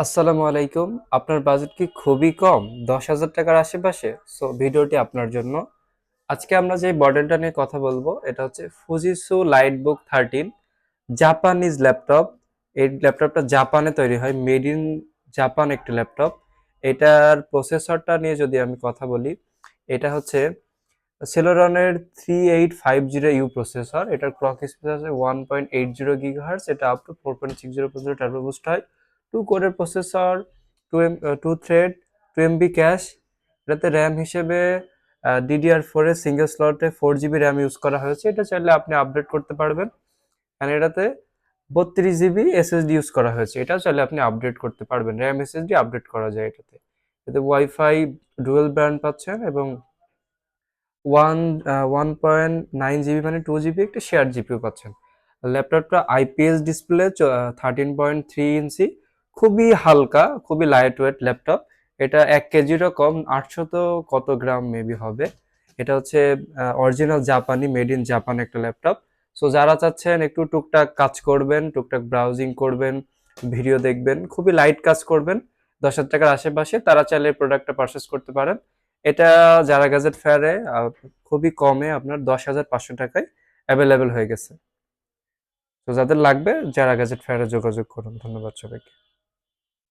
আসসালামু আলাইকুম। আপনার বাজেট কি খুবই কম? ১০,০০০ টাকার আশেপাশে? সো ভিডিওটি আপনার জন্য। আজকে আমরা যে মডেলটা নিয়ে কথা বলবো এটা হচ্ছে Fujitsu Lightbook 13 জাপানিজ ল্যাপটপ। এই ল্যাপটপটা জাপানে তৈরি হয়, মেড ইন জাপান একটি ল্যাপটপ। এটার প্রসেসরটা নিয়ে যদি আমি কথা বলি, এটা হচ্ছে সেলোরনের 3850U প্রসেসর। এটার ক্লক স্পিড আছে 1.80 GHz। এটা আপ টু 4.60 পর্যন্ত টার্বো বুস্ট হয়। 2 কোরের প্রসেসর, 2 থ্রেড, 2 MB ক্যাশ। এটাতে র্যাম হিসেবে DDR4 এর সিঙ্গেল স্লটে 4 GB র্যাম ইউজ করা হয়েছে। এটা চাইলে আপনি আপডেট করতে পারবেন। আর এটাতে 32 GB SSD ইউজ করা হয়েছে। এটাও চাইলে আপনি আপডেট করতে পারবেন। র্যাম SSD আপডেট করা যায় এটাতে। এতে ওয়াইফাই ডুয়েল ব্যান্ড পাচ্ছেন এবং 1.9 GB মানে 2 GB একটা শেয়ার জিপিইউ পাচ্ছেন। ল্যাপটপটা IPS ডিসপ্লে, 13.3 ইঞ্চি, খুবই হালকা, খুবই লাইট ওয়েট ল্যাপটপ। এটা 1 কেজিরও কম, 800 কত গ্রাম মেবি হবে। এটা হচ্ছে অরিজিনাল জাপানি, মেড ইন জাপান একটা ল্যাপটপ। সো যারা চাচ্ছেন একটু টুকটাক কাজ করবেন, টুকটাক ব্রাউজিং করবেন, ভিডিও দেখবেন, খুবই লাইট কাজ করবেন, ১০,০০০ টাকার আশেপাশে, তারা চাইলে এই প্রোডাক্টটা পারচেস করতে পারেন। এটা যারা গ্যাজেট ফেয়ারে খুবই কমে আপনার ১০,৫০০ টাকায় অ্যাভেলেবেল হয়ে গেছে। তো যাদের লাগবে যারা গ্যাজেট ফেয়ারে যোগাযোগ করুন। ধন্যবাদ সবাইকে।